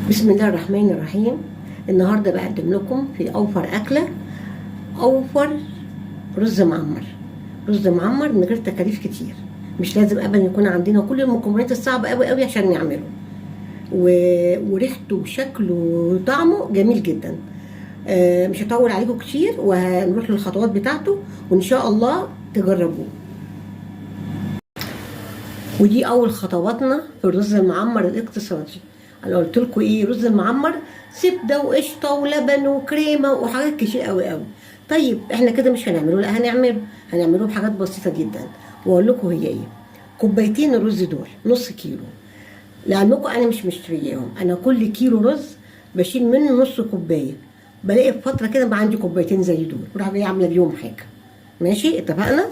بسم الله الرحمن الرحيم. النهارده بقدم لكم في اوفر اكله، اوفر رز معمر. رز معمر من غير تكاليف كتير، مش لازم ابدا يكون عندنا كل المكونات الصعبه قوي قوي عشان نعمله، وريحته وشكله وطعمه جميل جدا. مش هطول عليكم كتير وهنروح للخطوات بتاعته وان شاء الله تجربوه. ودي اول خطواتنا في الرز المعمر الاقتصادي. انا قلت لكم ايه؟ رز المعمر زبده وقشطه ولبن وكريمه وحاجات كتير قوي قوي. طيب احنا كده مش هنعمله، لا هنعمله بحاجات بسيطه جدا، واقول لكم هي ايه. كوبايتين الرز دول نص كيلو، لعلمكم انا مش مشترياهم، انا كل كيلو رز بشيل منه نص كوبايه، بلاقي في فتره كده بقى عندي كوبايتين زي دول بروح جايه عامله بيهم حاجه. ماشي، اتفقنا.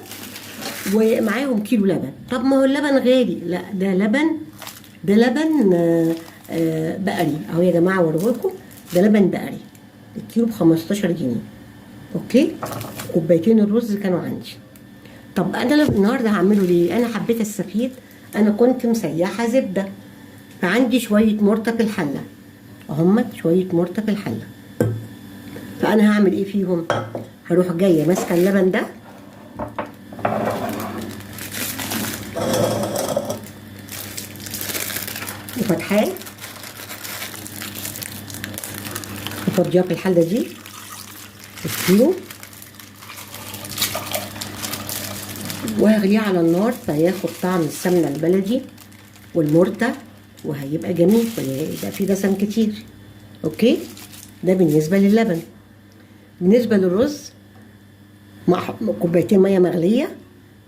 ومعاهم كيلو لبن. طب ما هو اللبن غالي، لا ده لبن بقري اهو يا جماعه، اوريكم ده لبن بقري الكيلو ب 15 جنيه. اوكي، كوبايتين الرز كانوا عندي. طب انا النهارده هعمله ليه؟ انا حبيت استفيد، انا كنت مسيحه زبده، فعندي شويه مرته في الحله اهم، شويه مرته في الحله. فانا هعمل ايه فيهم؟ هروح جايه ماسكه اللبن ده وفتحاه وفضياه في الحله دي الكيلو، وهغليه على النار فياخد طعم السمنه البلدي والمرته وهيبقى جميل ويبقى فيه دسم كتير. اوكي، ده بالنسبه للبن. بالنسبه للرز، مع كوبايتين ميه مغليه،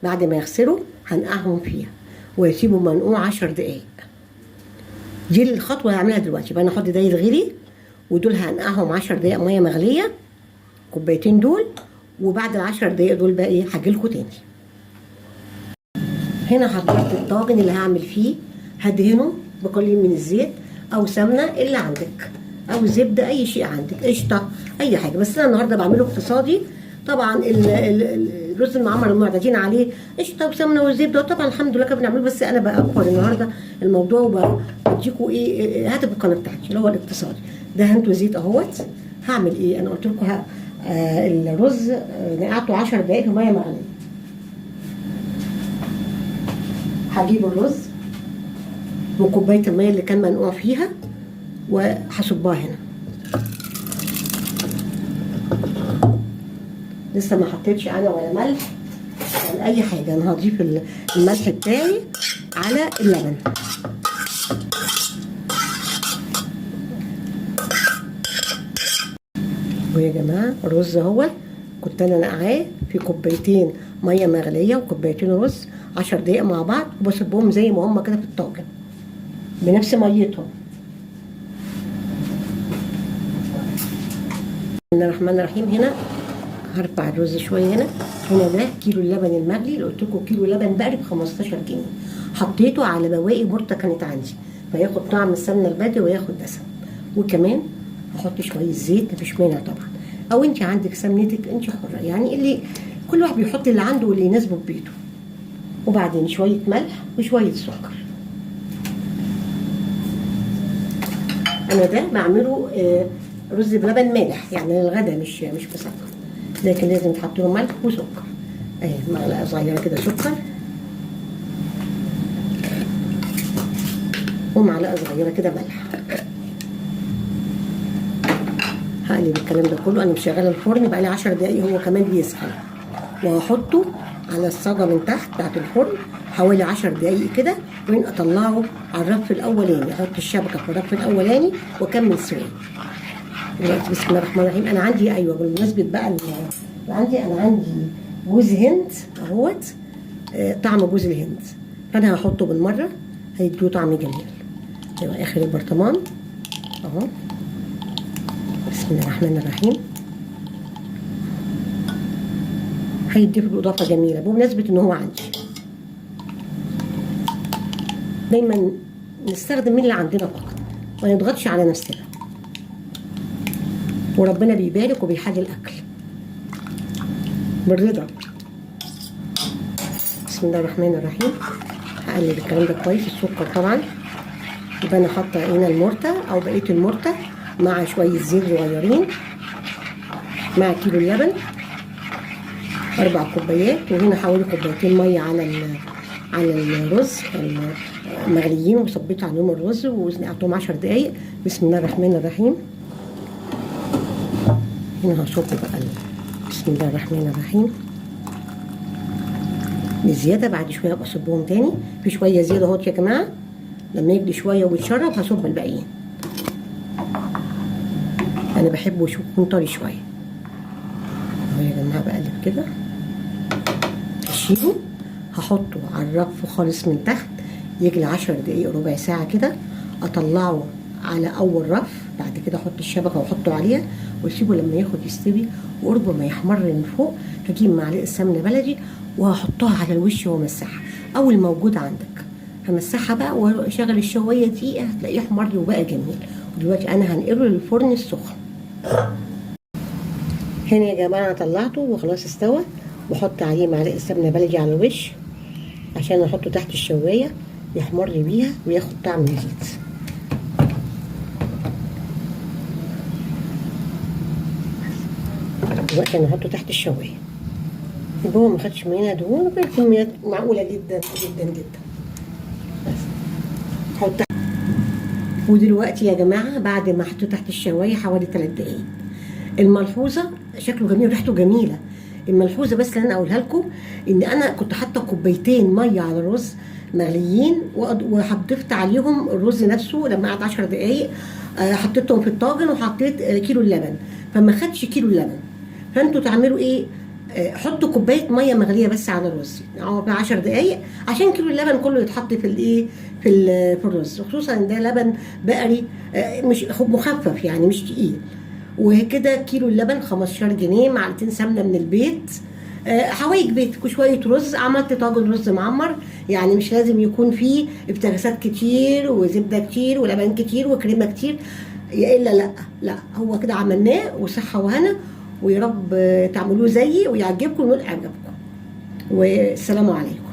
بعد ما يغسلوا هنقعهم فيها ويسيبوا منقوع 10 دقايق. دي الخطوه اللي هعملها دلوقتي. يبقى انا احط ده يتغلي ودول هنقعهم 10 دقايق ميه مغليه، كوبايتين دول، وبعد ال10 دقايق دول بقى ايه هجيلكوا تاني. هنا حطيت الطاجن اللي هعمل فيه، هدهنه بقليل من الزيت او سمنه اللي عندك، او زبده، اي شيء عندك، قشطه، اي حاجه. بس انا النهارده بعمله اقتصادي. طبعا الرز المعمر المعتادين عليه قشطه وسمنه وزبده، وطبعا الحمد لله كنا بنعمله، بس انا بأكبر النهارده الموضوع وبديكوا ايه هدف القناه بتاعتي اللي هو الاقتصادي. دهنته زيت اهوت. هعمل ايه؟ انا قلت لكم الرز نقعته 10 دقائق في ميه مغليه. هجيب الرز وكوبايه الميه اللي كان منقوع فيها وهصبها هنا. لسه ما حطيتش انا ولا ملح ولا اي حاجه، انا هضيف الملح بتاعي على اللبن. ويا جماعه الرز اهو كنت انا نقعاه في كوبايتين ميه مغليه وكوبايتين رز 10 دقايق مع بعض، وبصبهم زي ما هم كده في الطاجن بنفس ميتهم. بسم الله الرحمن الرحيم. هنا هرفع الرز شويه. هنا ده كيلو اللبن المغلي اللي قلت لكم كيلو لبن بقري ب 15 جنيه، حطيته على بواقي مرته كانت عندي فياخد طعم السمنه البلدي وياخد دسم. وكمان هحط شويه زيت، مفيش مانع طبعا، او انت عندك سمنتك انت حره، يعني اللي كل واحد بيحط اللي عنده واللي يناسبه في بيته. وبعدين شويه ملح وشويه سكر. انا ده بعمله رز بلبن مالح، يعني للغدا مش مسكر، لكن لازم تحط له ملح وسكر. اهي معلقه صغيره كده سكر ومعلقه صغيره كده ملح. هقلب الكلام ده كله. انا مشغله الفرن بقالي 10 دقايق هو كمان بيسخن، وهحطه على الصاجه من تحت بتاعت الفرن حوالي 10 دقايق كده، وبعدين اطلعه على الرف الاولاني، احط الشبكه في الرف الاولاني واكمل سواه. دلوقتي بسم الله الرحمن الرحيم. انا عندي بالمناسبه بقى انا عندي جوز هند اهوت، طعم جوز الهند، فانا هحطه بالمره هيديه طعم جميل. يبقى اخر البرطمان اهو. بسم الله الرحمن الرحيم. هيديه اضافه جميله بمناسبه ان هو عندي. دايما نستخدم من اللي عندنا فقط، ما نضغطش على نفسنا، وربنا بيبارك وبيحل الاكل بالرضا. بسم الله الرحمن الرحيم. هقلب الكلام ده كويس. السكر طبعا يبقى انا حاطه هنا المرته او بقيه المرته مع شويه زيت صغيرين مع كيلو اللبن 4 كوبايات، وهنا حوالي كوبايتين ميه على الرز المغليين، وصبيت عليهم الرز ونقعتهم 10 دقايق. بسم الله الرحمن الرحيم. هنا هصب بقى بسم الله الرحمن الرحيم بزياده. بعد شويه ابقى اصبهم تاني، في شويه زياده اهوت يا جماعه. لما يجلي شويه ويتشرب هصب الباقيين. انا بحبه يكون طري شويه اهو يا جماعه. بقلب كده هشيله، هحطه على الرف خالص من تحت يجلي 10 دقايق ربع ساعه كده. اطلعه على اول رف، بعد كده احط الشبكه واحطه عليها واسيبه لما ياخد يستوي، وقرب ما يحمر من فوق هجيب معلقه سمنه بلدي وهحطها على الوش وامسحها او الموجود عندك. همسحها بقى واشغل الشوايه دقيقه هتلاقيه احمر وبقى جميل. ودلوقتي انا هنقله للفرن السخن. هنا يا جماعه انا طلعته وخلاص استوى، واحط عليه معلقه سمنه بلدي على الوش عشان احطه تحت الشوايه يحمر بيها وياخد طعم الزيت. دلوقتي انا هحطه تحت الشوايه يبقى هو ما خدش مننا دهون، وكميات معقوله جدا جدا جدا. حط. ودلوقتي يا جماعه بعد ما حطيته تحت الشوايه حوالي 3 دقايق، الملحوظه شكله جميل ريحته جميله. الملحوظه بس اللي انا اقولها لكم ان انا كنت حاطه كوبايتين ميه على الرز مغليين، وضفت عليهم الرز نفسه لما قعد 10 دقايق. حطيتهم في الطاجن وحطيت كيلو اللبن، فما خدش كيلو اللبن. فانتوا تعملوا ايه؟ حطوا كوبايه ميه مغليه بس على الرز او 10 دقايق عشان كيلو اللبن كله يتحط في الايه في الرز، خصوصا ان ده لبن بقري مش مخفف يعني مش تقيل. وكده كيلو اللبن 15 جنيه، معلقتين سمنه من البيت، حوايج بيتك وشويه رز. عملت طاجن رز معمر، يعني مش لازم يكون فيه افتكاسات كتير وزبده كتير ولبن كتير وكريمه كتير الا لا هو كده عملناه وصحه وهنا. ويا رب تعملوه زيي ويعجبكم وينول اعجابكم. والسلام عليكم.